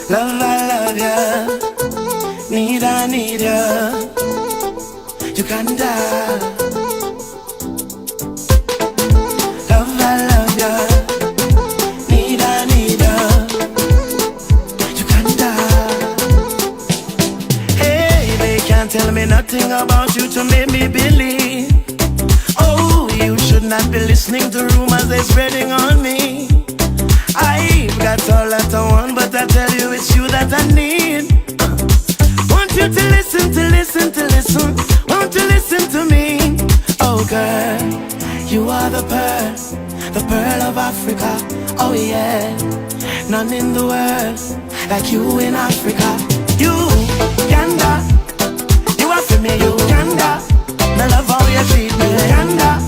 Love, I love ya. Need, I need ya. Uganda. Love, I love ya. Need, I need ya. Uganda. Hey, they can't tell me nothing about you to make me believe. Oh, you should not be listening to rumors they're spreading on me. I've got all that I want, but I tell you it's you that I need. Want you to listen, to listen, to listen. Want you to listen to me. Oh girl, you are the pearl of Africa. Oh yeah, none in the world like you in Africa. You, Uganda, you are for me, Uganda. I love how you treat me, Uganda.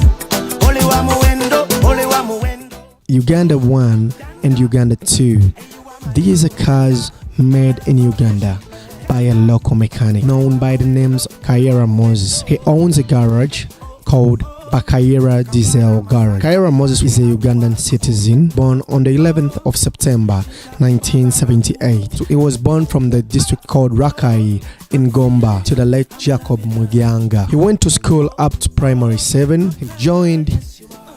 Only one more window, only one more window. Uganda 1 and Uganda 2. These are cars made in Uganda by a local mechanic known by the names Kaira Moses. He owns a garage called Bakaira Diesel Garage. Kaira Moses is a Ugandan citizen born on the 11th of September 1978. So he was born from the district called Rakai in Gomba to the late Jacob Mugyanga. He went to school up to primary 7. He joined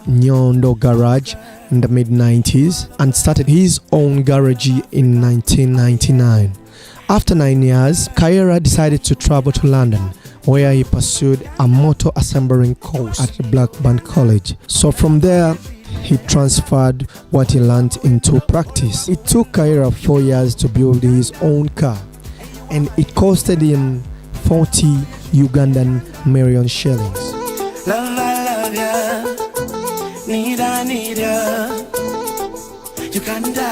Nyondo Garage in the mid-90s and started his own garage in 1999. After 9 years, Kaira decided to travel to London, where he pursued a motor assembling course at Blackburn College. So from there, he transferred what he learned into practice. It took Kaira 4 years to build his own car, and it costed him 40 Ugandan million shillings. Love, I love ya. Need, I need ya. Uganda.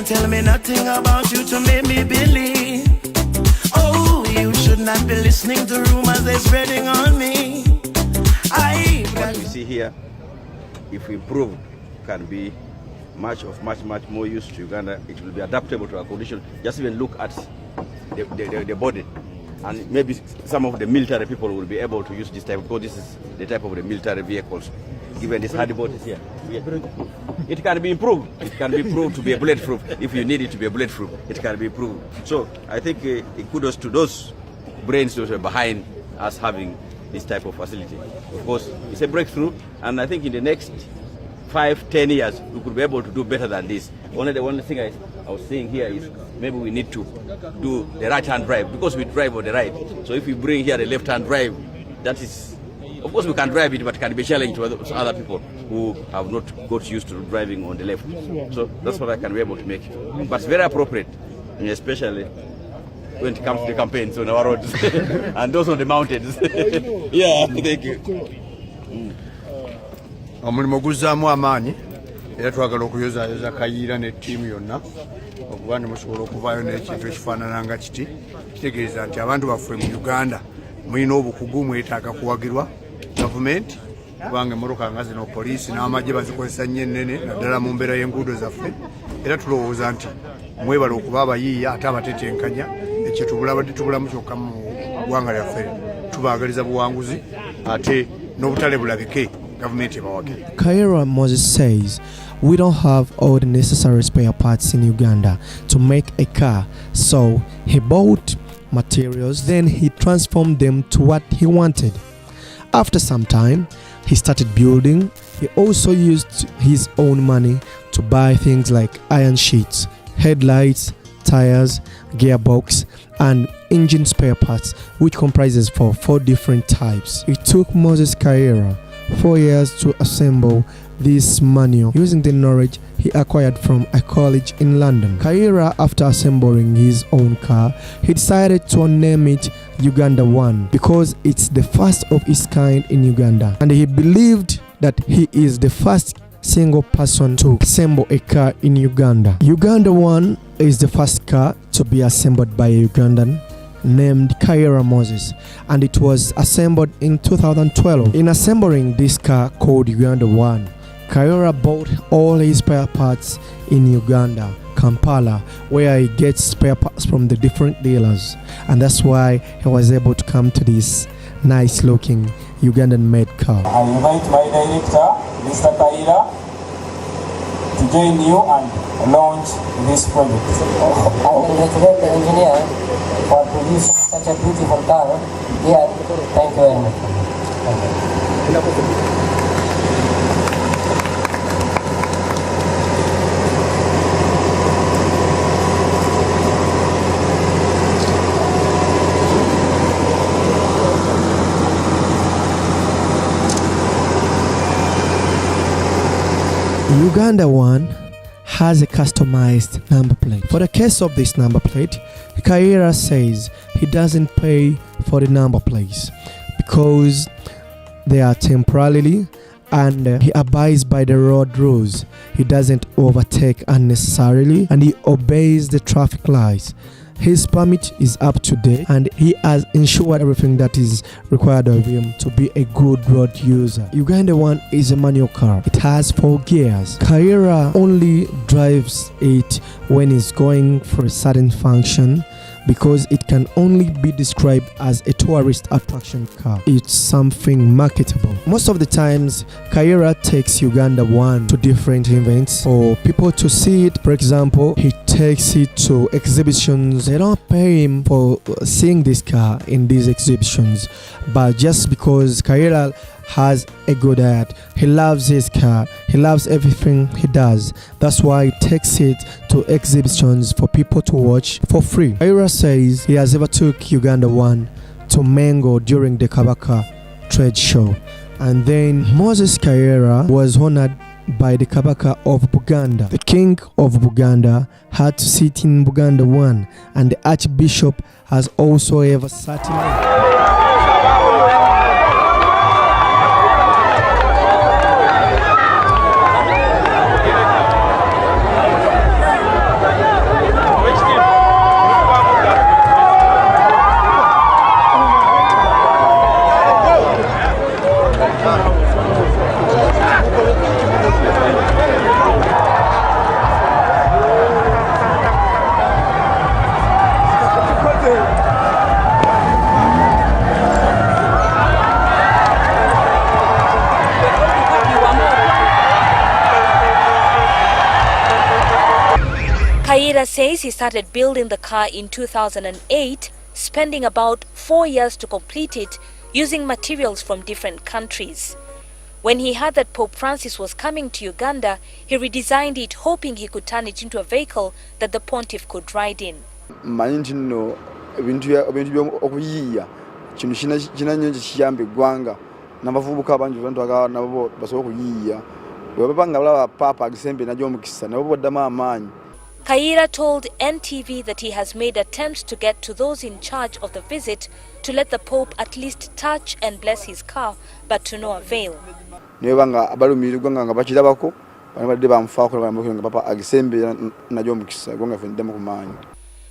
Tell me nothing about you to make me believe. Oh, you should not be listening to rumors they're spreading on me. What we see here, if we improve, can be much more use to Uganda. It will be adaptable to our condition. Just even look at the body, and maybe some of the military people will be able to use this type, because this is the type of the military vehicles. Given this hardy body here, it can be improved. It can be proved to be a bulletproof. If you need it to be a bulletproof, it can be improved. So I think kudos to those brains that are behind us having this type of facility. Of course, it's a breakthrough, and I think in the next 5-10 years we could be able to do better than this. The only thing I was saying here is maybe we need to do the right-hand drive, because we drive on the right. So if we bring here the left-hand drive, that is. Of course, we can drive it, but it can be challenging to other people who have not got used to driving on the left. So that's what I can be able to make. But it's very appropriate, especially when it comes to the campaigns on our roads and those on the mountains. Yeah, thank you. Omulimu guzzaamu amaanyi era twagala okuyozaayoza Kayiira ne ttiimu yonna okuba ne musobola okuvaayo n'ekintu ekifaanana nga kiti, kitegeeza nti abantu baffe mu Uganda mulina obukugu, mwetaaga kuwagirwa gavumenti, kubanga emmotoka nga zino poliisi n'amagye bazikozesa nnyo ennene naddala mu mbeera y'enguudo zaffe, era tulowooza nti mwebala okuba abayiiya ate abatetenkanya ekyo tubulamu kyokka mu ggwanga lyaffe. Tubaagaliza buwanguzi ate n'obutale bulabike gavumenti ebawagire. Kaira Moses says, we don't have all the necessary spare parts in Uganda to make a car, so he bought materials, then he transformed them to what he wanted. After some time, he started building. He also used his own money to buy things like iron sheets, headlights, tires, gearbox, and engine spare parts, which comprises for 4 different types. It took Moses Kaira 4 years to assemble this manual using the knowledge he acquired from a college in London. Kaira, after assembling his own car, he decided to name it Uganda 1 because it's the first of its kind in Uganda, and he believed that he is the first single person to assemble a car in Uganda. Uganda 1 is the first car to be assembled by a Ugandan named Kaira Moses, and it was assembled in 2012. In assembling this car called Uganda 1, Kayira bought all his spare parts in Uganda, Kampala, where he gets spare parts from the different dealers, and that's why he was able to come to this nice looking Ugandan made car. I invite my director, Mr. Kayira, to join you and launch this project. I congratulate the engineer for producing such a beautiful car here. Thank you very much. Uganda One has a customized number plate. For the case of this number plate, Kayira says he doesn't pay for the number plates because they are temporarily, and he abides by the road rules. He doesn't overtake unnecessarily, and he obeys the traffic lights. His permit is up to date, and he has ensured everything that is required of him to be a good road user. Uganda One is a manual car. It has 4 gears. Kayira only drives it when he's going for a certain function, because it can only be described as a tourist attraction car. It's something marketable. Most of the times, Kayira takes Uganda One to different events for people to see it. For example, he takes it to exhibitions. They don't pay him for seeing this car in these exhibitions, but just because Kayira has a good heart, he loves his car, he loves everything he does. That's why he takes it to exhibitions for people to watch for free. Kayira says he has ever took Uganda One to Mengo during the Kabaka trade show, and then Moses Kayira was honored by the Kabaka of Buganda. The king of Buganda had to sit in Buganda One, and the archbishop has also ever sat in it. Kayira says he started building the car in 2008, spending about 4 years to complete it using materials from different countries. When he heard that Pope Francis was coming to Uganda, he redesigned it, hoping he could turn it into a vehicle that the pontiff could ride in. Manyi nti nno ebintu by'okuyiiya kino kina nnyo kiyamba eggwanga n'abavubuka abangi bantwagala nabo basobole okuyiiya bwe baba nga balaba Papa agisembe najja omukisa nabo baddamu amaanyi. Kayira told NTV that he has made attempts to get to those in charge of the visit to let the Pope at least touch and bless his car, but to no avail. Naye nga abalumirirwa nga bakirabako bano badde bamufaako nga Papa agisembe najja omukisa gonga ffe ndemu ku maanyi.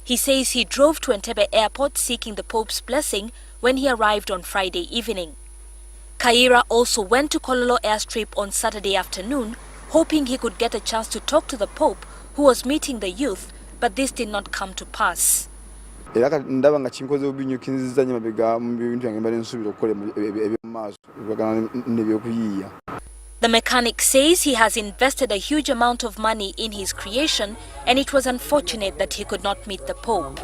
He says he drove to Entebbe airport seeking the Pope's blessing when he arrived on Friday evening. Kayira also went to Kololo airstrip on Saturday afternoon, hoping he could get a chance to talk to the Pope, who was meeting the youth, but this did not come to pass. Ndaba nga kinkoze obinyukinziza nnyo mabega mu bintu yange mbadde nsuubira okukola eby'omu maaso ebibagana n'ebyokuyiiya. The mechanic says he has invested a huge amount of money in his creation, and it was unfortunate that he could not meet the Pope.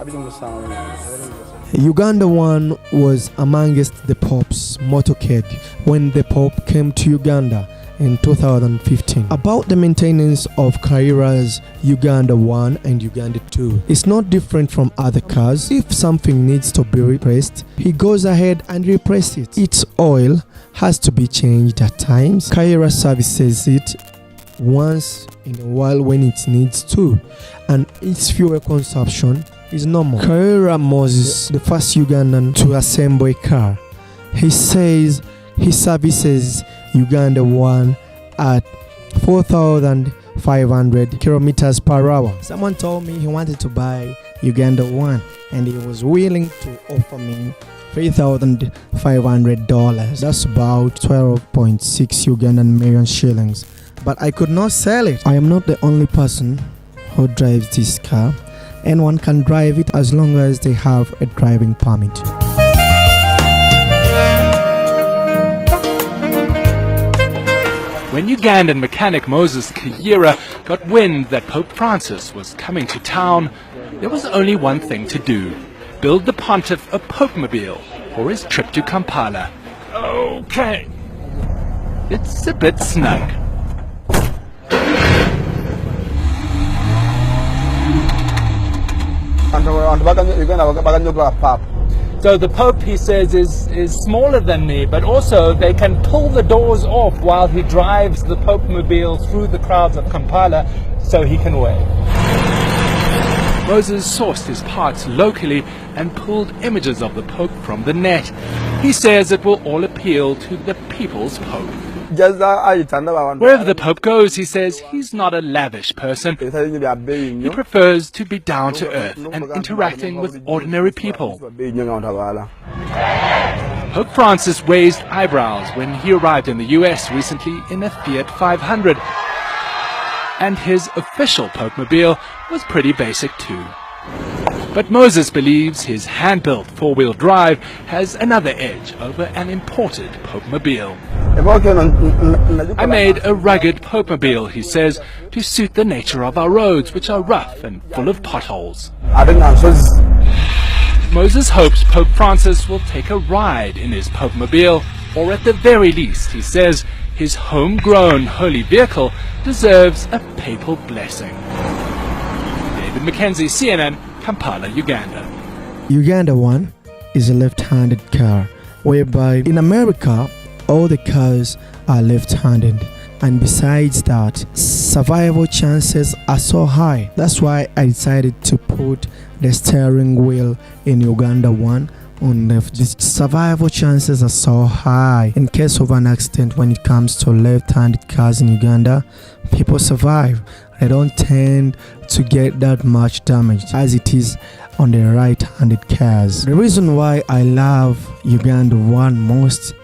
Uganda One was amongst the Pope's motorcade when the Pope came to Uganda in 2015. About the maintenance of Kayira's Uganda One and Uganda Two, it's not different from other cars. If something needs to be replaced, he goes ahead and replaces it. Its oil has to be changed at times. Kayira services it once in a while when it needs to, and its fuel consumption is normal. Kayira Moses, the first Ugandan to assemble a car, he says he services Uganda One at 4,500 kilometers per hour. Someone told me he wanted to buy Uganda One and he was willing to offer me $3,500. That's about 12.6 Ugandan million shillings. but I could not sell it. I am not the only person who drives this car. Anyone can drive it as long as they have a driving permit. When Ugandan mechanic Moses Kayira got wind that Pope Francis was coming to town, there was only one thing to do: build the pontiff a Popemobile for his trip to Kampala. Okay. It's a bit snug. So the Pope, he says, is smaller than me, but also they can pull the doors off while he drives the Popemobile through the crowds of Kampala so he can wave. Moses sourced his parts locally and pulled images of the Pope from the net. He says it will all appeal to the people's Pope. Wherever the Pope goes, he says he's not a lavish person. He prefers to be down to earth and interacting with ordinary people. Pope Francis raised eyebrows when he arrived in the US recently in a Fiat 500. And his official Popemobile was pretty basic too. But Moses believes his hand-built four-wheel drive has another edge over an imported Popemobile. I made a rugged Popemobile, he says, to suit the nature of our roads, which are rough and full of potholes. Moses hopes Pope Francis will take a ride in his Popemobile, or at the very least, he says, his homegrown holy vehicle deserves a papal blessing. David Mackenzie, CNN, Kampala, Uganda. Uganda One is a left-handed car, whereby in America all the cars are left-handed, and besides that, survival chances are so high. That's why I decided to put the steering wheel in Uganda One on left. The survival chances are so high. In case of an accident, when it comes to left-handed cars in Uganda, people survive. They don't tend to get that much damage as it is on the right-handed cars. The reason why I love Uganda One most,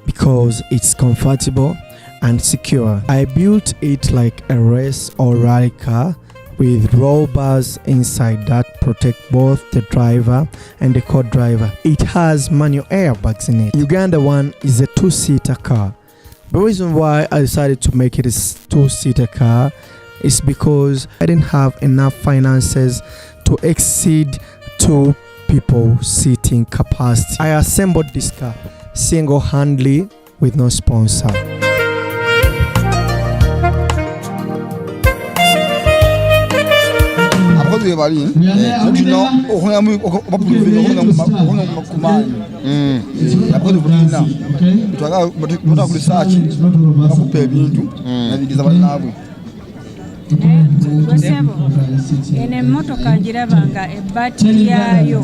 because it's comfortable and secure. I built it like a race or rally car with roll bars inside that protect both the driver and the co-driver. It has manual airbags in it. Uganda One is a two-seater car. The reason why I decided to make it a two-seater car is because I didn't have enough finances to exceed 2 people seating capacity. I assembled this car single-handedly with no sponsor. ene emmotoka ngirabanga ebbaati yaayo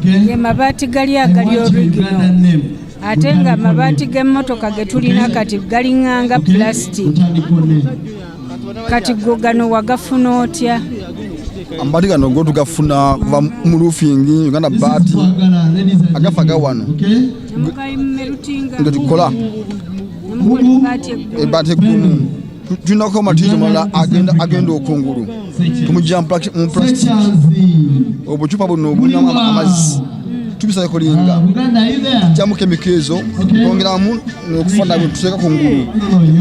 ge mabaati gali original, ate nga amabaati g'emmotoka ge tulina kati galinganga plastic. Kati go gano wagafuna otya? Amabaati gano go tugafuna kuva mu roofing Uganda baati agafa gawano nga tukola ebbaati eggulu tunako matizo mala agenda okungulu tumujja mu plastic obucupa buno bulina amazzi tubisa kolinga jamu kemikezo tongeramu n'okufana bituseeka kungulu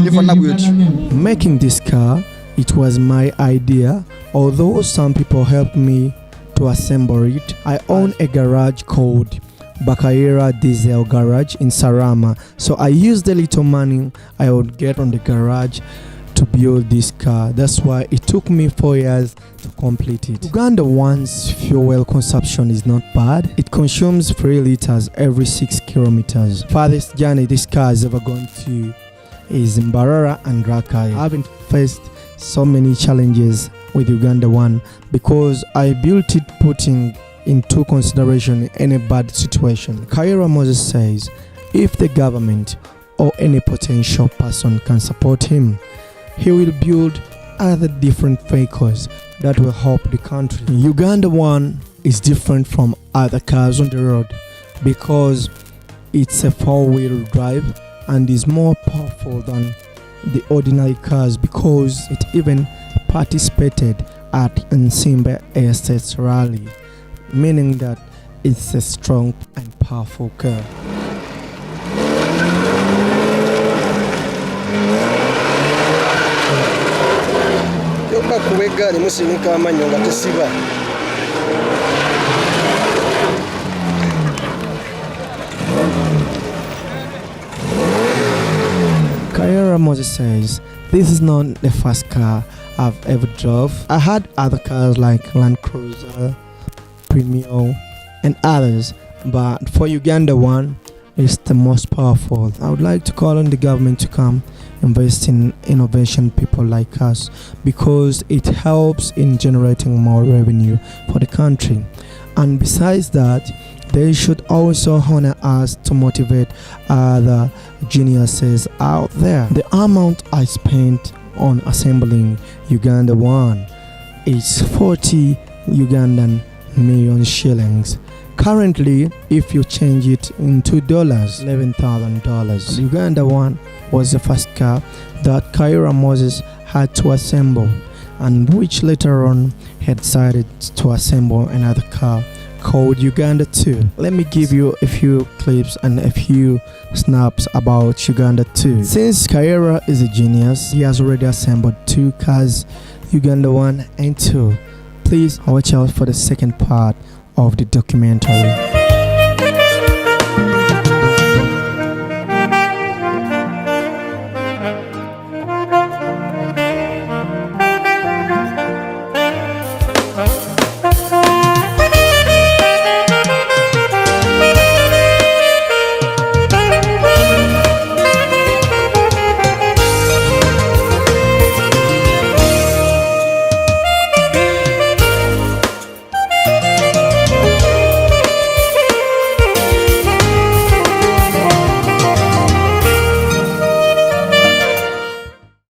nifana bwetu. Making this car, it was my idea, although some people helped me to assemble it. I own a garage called Bakayira Diesel Garage in Sarama, so I used the little money I would get on the garage to build this car. That's why it took me 4 years to complete it. Uganda One's fuel consumption is not bad. It consumes 3 liters every 6 kilometers. Farthest journey this car has ever gone to is Mbarara and Rakai. I haven't faced so many challenges with Uganda One because I built it putting into consideration any bad situation. Kayira Moses says if the government or any potential person can support him, he will build other different vehicles that will help the country. Uganda One is different from other cars on the road because it's a 4-wheel drive and is more powerful than the ordinary cars because it even participated at Nsimbe Estates rally, meaning that it's a strong and powerful car. Kayira Moses says, "This is not the first car I've ever drove. I had other cars like Land Cruiser, Premio, and others, but for Uganda one, it's the most powerful. I would like to call on the government to come invest in innovation people like us because it helps in generating more revenue for the country. And besides that, they should also honor us to motivate other geniuses out there. The amount I spent on assembling Uganda One is 40 Ugandan million shillings. Currently, if you change it into dollars, $11,000. Uganda One was the first car that Kayira Moses had to assemble, and which later on had decided to assemble another car called Uganda 2. Let me give you a few clips and a few snaps about Uganda 2. Since Kayira is a genius, he has already assembled 2 cars, Uganda 1 and 2. Please watch out for the second part of the documentary.